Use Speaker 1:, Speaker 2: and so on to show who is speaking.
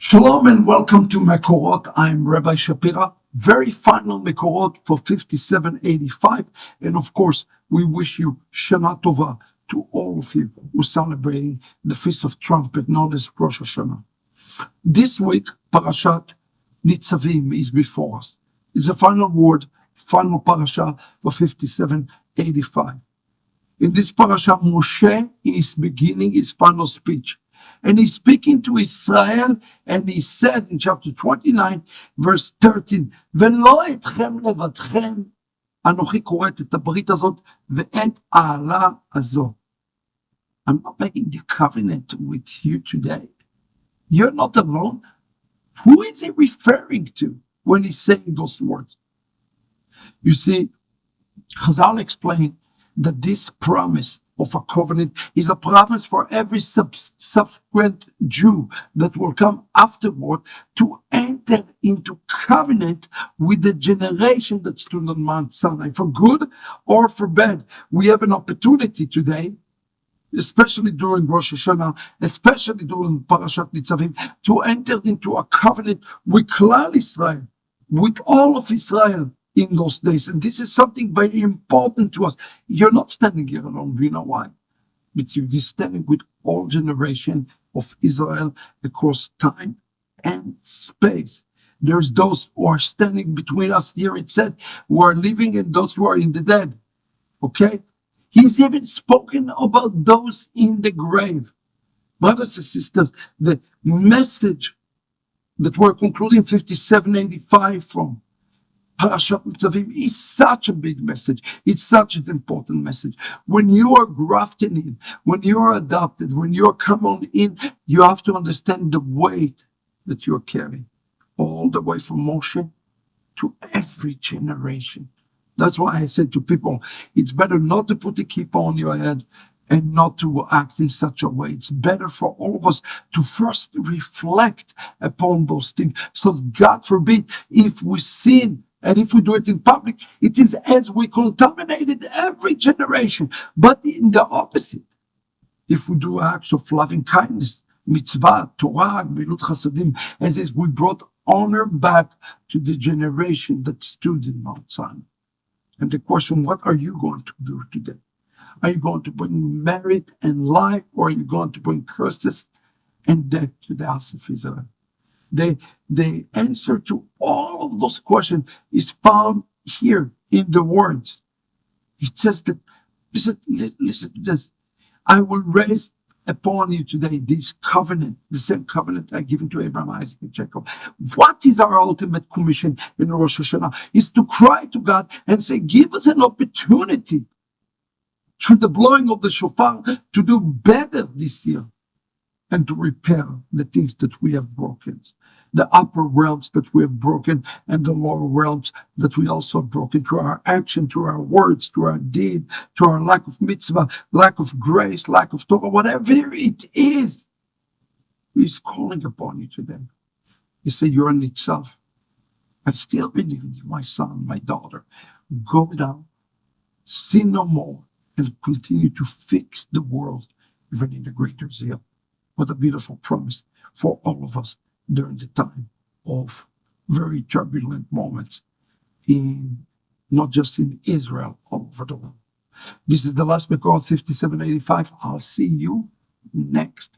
Speaker 1: Shalom and welcome to Mekorot. I'm Rabbi Shapira. Very final Mekorot for 5785. And of course, we wish you Shana Tova to all of you who are celebrating the Feast of Trumpet, known as Rosh Hashanah. This week, Parashat Nitzavim is before us. It's the final word, final parasha for 5785. In this parasha, Moshe is beginning his final speech. And he's speaking to Israel, and he said in chapter 29, verse 13, ולא אתכם לבדכם, אנוכי כורת את הברית הזאת, ואת העלה הזו. I'm not making the covenant with you today. You're not alone. Who is he referring to when he's saying those words? You see, Chazal explained that this promise of a covenant is a promise for every subsequent Jew that will come afterward to enter into covenant with the generation that stood on Mount Sinai, for good or for bad. We have an opportunity today, especially during Rosh Hashanah, especially during Parashat Nitzavim, to enter into a covenant with Klal Israel, with all of Israel in those days. And this is something very important to us. You're not standing here alone. You know why? But you're standing with all generation of Israel across time and space. There's those who are standing between us here, it said, who are living and those who are in the dead. Okay? He's even spoken about those in the grave. Brothers and sisters, the message that we're concluding 5785 from Parashat Nitzavim is such a big message. It's such an important message. When you are grafted in, when you are adopted, when you are come on in, you have to understand the weight that you're carrying, all the way from Moshe to every generation. That's why I said to people, it's better not to put the kippah on your head and not to act in such a way. It's better for all of us to first reflect upon those things. So God forbid, if we sin, and if we do it in public, it is as we contaminated every generation. But in the opposite, if we do acts of loving kindness, mitzvah, Torah, milut chasadim, as we brought honor back to the generation that stood in Mount Sinai. And the question, what are you going to do today? Are you going to bring merit and life, or are you going to bring curses and death to the house of Israel? The answer to all of those questions is found here in the words. It says that, listen to this. I will raise upon you today this covenant, the same covenant I given to Abraham, Isaac, and Jacob. What is our ultimate commission in Rosh Hashanah? Is to cry to God and say, give us an opportunity through the blowing of the shofar to do better this year and to repair the things that we have broken. The upper realms that we have broken and the lower realms that we also have broken through our action, through our words, through our deed, through our lack of mitzvah, lack of grace, lack of Torah, whatever it is. He's calling upon you today. He said, you're a Nitzav. I still believe in you, my son, my daughter. Go down, sin no more, and continue to fix the world, even in a greater zeal. What a beautiful promise for all of us during the time of very turbulent moments in not just in Israel, all over the world. This is the last Mekorot 5785. I'll see you next